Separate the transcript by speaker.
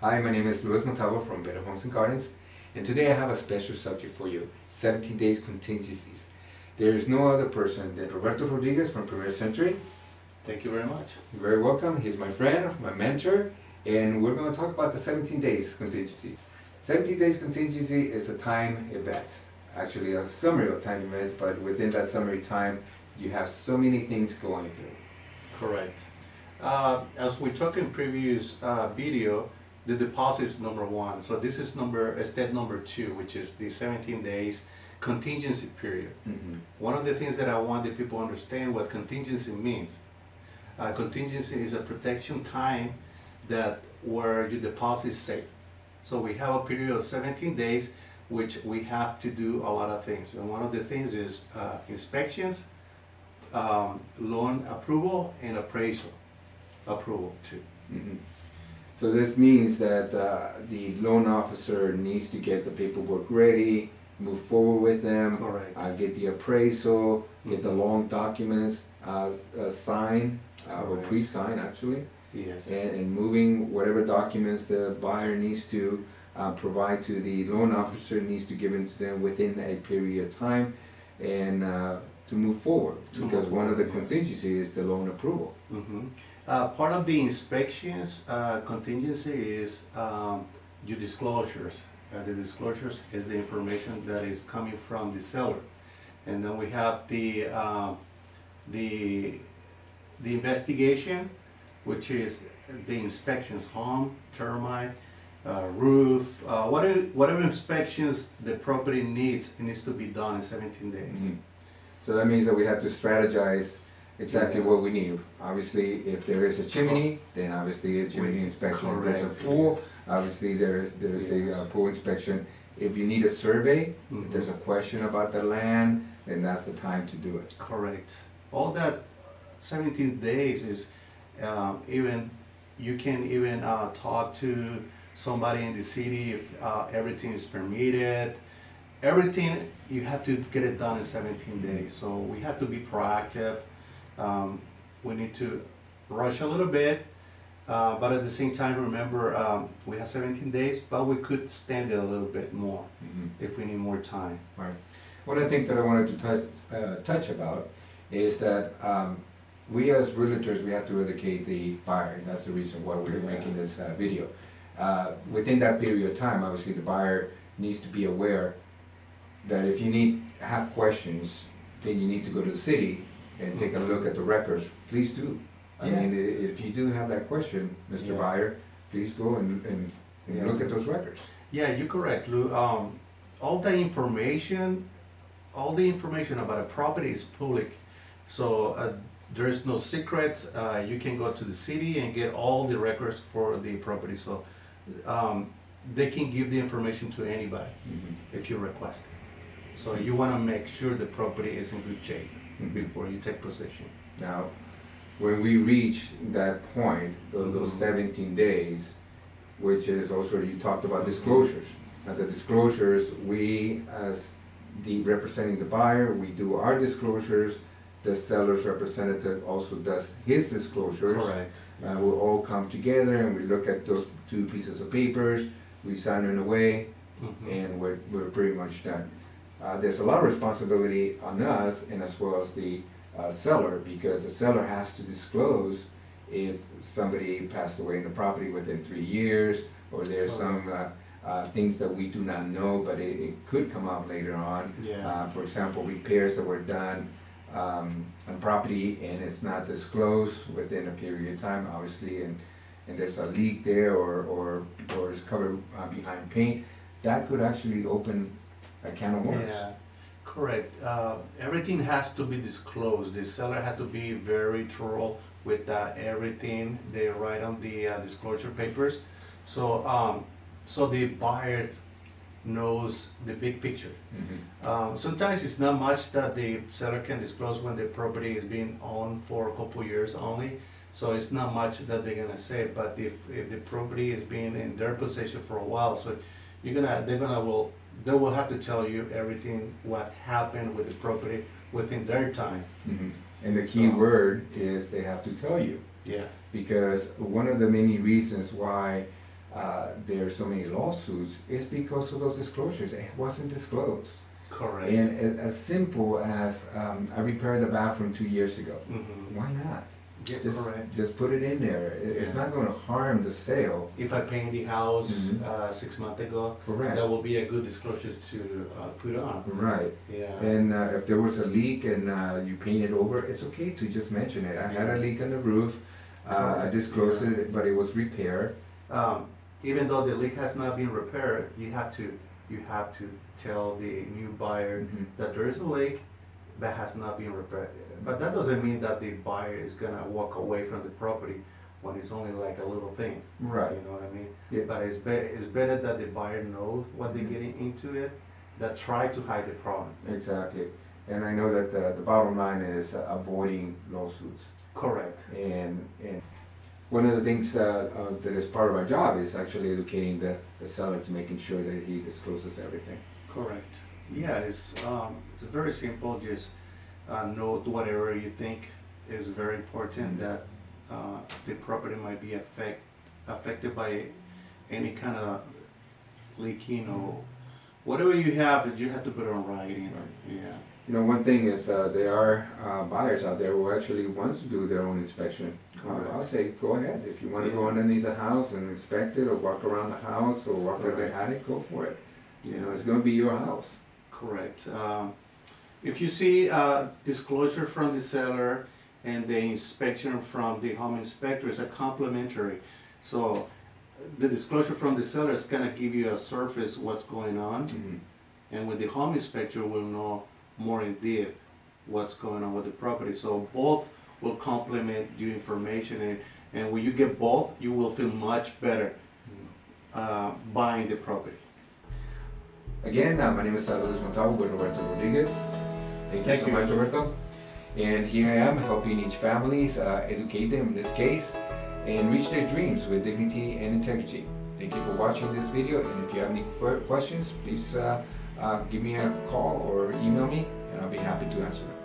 Speaker 1: Hi, my name is Montalvo from Better Homes and Gardens, and today I have a special subject for you, 17 days contingencies. There is no other person than Roberto Rodriguez from Premier Century.
Speaker 2: Thank you very much.
Speaker 1: You're very welcome. He's my friend, my mentor, and we're going to talk about the 17 days contingency. 17 days contingency is a time event, actually a summary of time events, but within that summary time, you have so many things going through.
Speaker 2: Correct. As we talked in previous video, the deposit is number one. So this is step number two, which is the 17 days contingency period.
Speaker 1: Mm-hmm.
Speaker 2: One of the things that I want the people to understand what contingency means. Contingency is a protection time that where your deposit is safe. So we have a period of 17 days which we have to do a lot of things. And one of the things is inspections, loan approval, and appraisal approval too.
Speaker 1: Mm-hmm. So this means that the loan officer needs to get the paperwork ready, move forward with them,
Speaker 2: Correct.
Speaker 1: get the appraisal, get the loan documents signed or
Speaker 2: Correct.
Speaker 1: pre-signed actually,
Speaker 2: Yes.
Speaker 1: and moving whatever documents the buyer needs to provide to the loan officer needs to give them to them within a period of time, and to move forward, because one of the contingencies is the loan approval.
Speaker 2: Mm-hmm. Part of the inspections contingency is your disclosures. The disclosures is the information that is coming from the seller, and then we have the investigation, which is the inspections: home, termite, roof, whatever inspections the property needs. It needs to be done in 17 days.
Speaker 1: Mhm. So that means that we have to strategize exactly what we need. Obviously, if there is a chimney, then obviously a chimney inspection. If there's
Speaker 2: Correct.
Speaker 1: a pool, obviously there's
Speaker 2: Yes.
Speaker 1: a pool inspection. If you need a survey,
Speaker 2: Mhm.
Speaker 1: if there's a question about the land, then that's the time to do it.
Speaker 2: Correct. All that 17 days is even, you can even talk to somebody in the city if everything is permitted. Everything, you have to get it done in 17 days. So we have to be proactive. We need to rush a little bit, but at the same time, remember, we have 17 days, but we could stand it a little bit more
Speaker 1: Mhm.
Speaker 2: if we need more time.
Speaker 1: Right. One of the things that I wanted to touch about is that we as realtors, we have to educate the buyer. That's the reason why we're
Speaker 2: Yeah.
Speaker 1: making this video. Within that period of time, obviously the buyer needs to be aware that if you have questions, then you need to go to the city and take a look at the records. Please do. I
Speaker 2: Yeah.
Speaker 1: mean, if you do have that question, Mr.
Speaker 2: Yeah.
Speaker 1: Buyer, please go and
Speaker 2: Yeah.
Speaker 1: look at those records.
Speaker 2: Yeah, you're correct, Lou. All the information about a property is public, so there is no secrets. You can go to the city and get all the records for the property, so they can give the information to anybody
Speaker 1: Mhm.
Speaker 2: if you request it. So you want to make sure the property is in good shape
Speaker 1: Mhm.
Speaker 2: before you take possession.
Speaker 1: Now, when we reach that point, those
Speaker 2: Mhm.
Speaker 1: 17 days, which is also, you talked about disclosures. Now, the disclosures, we as the representing the buyer, we do our disclosures. The seller's representative also does his disclosures.
Speaker 2: Correct.
Speaker 1: We'll all come together and we look at those two pieces of papers, we sign it away,
Speaker 2: Mhm.
Speaker 1: and we're pretty much done. There's a lot of responsibility on us and as well as the seller, because the seller has to disclose if somebody passed away in the property within 3 years, or there's some things that we do not know, but it could come out later on.
Speaker 2: Yeah.
Speaker 1: For example, repairs that were done on property and it's not disclosed within a period of time, obviously, and there's a leak there or it's covered behind paint, that could actually open a can of worms.
Speaker 2: Yeah, correct. Everything has to be disclosed. The seller had to be very thorough with everything they write on the disclosure papers. So the buyer knows the big picture.
Speaker 1: Mhm.
Speaker 2: Sometimes it's not much that the seller can disclose when the property is being owned for a couple years only. So it's not much that they're gonna say, but if the property is being in their possession for a while, so they will have to tell you everything what happened with the property within their time.
Speaker 1: Mhm. And the key
Speaker 2: So-
Speaker 1: word is they have to tell you,
Speaker 2: Yeah.
Speaker 1: because one of the many reasons why there are so many lawsuits is because of those disclosures. It wasn't disclosed.
Speaker 2: Correct.
Speaker 1: And as simple as, I repaired the bathroom 2 years ago.
Speaker 2: Mhm.
Speaker 1: Why not?
Speaker 2: Yeah,
Speaker 1: Just,
Speaker 2: correct.
Speaker 1: just put it in there. It's
Speaker 2: Yeah.
Speaker 1: not gonna harm the sale.
Speaker 2: If I paint the house
Speaker 1: Mhm.
Speaker 2: 6 months ago,
Speaker 1: Correct.
Speaker 2: that will be a good disclosure to put on.
Speaker 1: Right.
Speaker 2: Yeah.
Speaker 1: And if there was a leak and you painted over, it's okay to just mention it. I had a leak on the roof. I
Speaker 2: Correct.
Speaker 1: disclosed
Speaker 2: Yeah.
Speaker 1: it, but it was repaired.
Speaker 2: Even though the leak has not been repaired, you have to tell the new buyer
Speaker 1: Mhm.
Speaker 2: that there is a leak that has not been repaired. But that doesn't mean that the buyer is gonna walk away from the property when it's only like a little thing.
Speaker 1: Right.
Speaker 2: You know what I mean?
Speaker 1: Yeah.
Speaker 2: But it's better that the buyer knows what they're
Speaker 1: Mhm.
Speaker 2: getting into it, that try to hide the problem.
Speaker 1: Exactly. And I know that the bottom line is avoiding lawsuits.
Speaker 2: Correct.
Speaker 1: And one of the things that is part of our job is actually educating the seller to making sure that he discloses everything.
Speaker 2: Correct. Yeah, it's very simple. Just note whatever you think is very important, that the property might be affected by any kind of leaking or whatever you have. You have to put it on writing.
Speaker 1: Right.
Speaker 2: Yeah.
Speaker 1: You know, one thing is there are buyers out there who actually wants to do their own inspection.
Speaker 2: Correct.
Speaker 1: I'll say go ahead. If you want to go
Speaker 2: Yeah.
Speaker 1: underneath the house and inspect it, or walk around the house, or walk in the
Speaker 2: Correct.
Speaker 1: attic, go for it. You know,
Speaker 2: Yeah.
Speaker 1: it's going to be your house.
Speaker 2: Correct. If you see disclosure from the seller and the inspection from the home inspector is a complimentary. So the disclosure from the seller is gonna give you a surface what's going on,
Speaker 1: Mhm.
Speaker 2: and with the home inspector will know more in depth what's going on with the property. So both will complement your information, and when you get both, you will feel much better buying the property.
Speaker 1: Again, my name is Luis Montalvo with Roberto Rodriguez. Thank you
Speaker 2: Thank
Speaker 1: so
Speaker 2: you.
Speaker 1: much, Roberto. And here I am helping each families educate them in this case and reach their dreams with dignity and integrity. Thank you for watching this video, and if you have any questions, please give me a call or email me, and I'll be happy to answer them.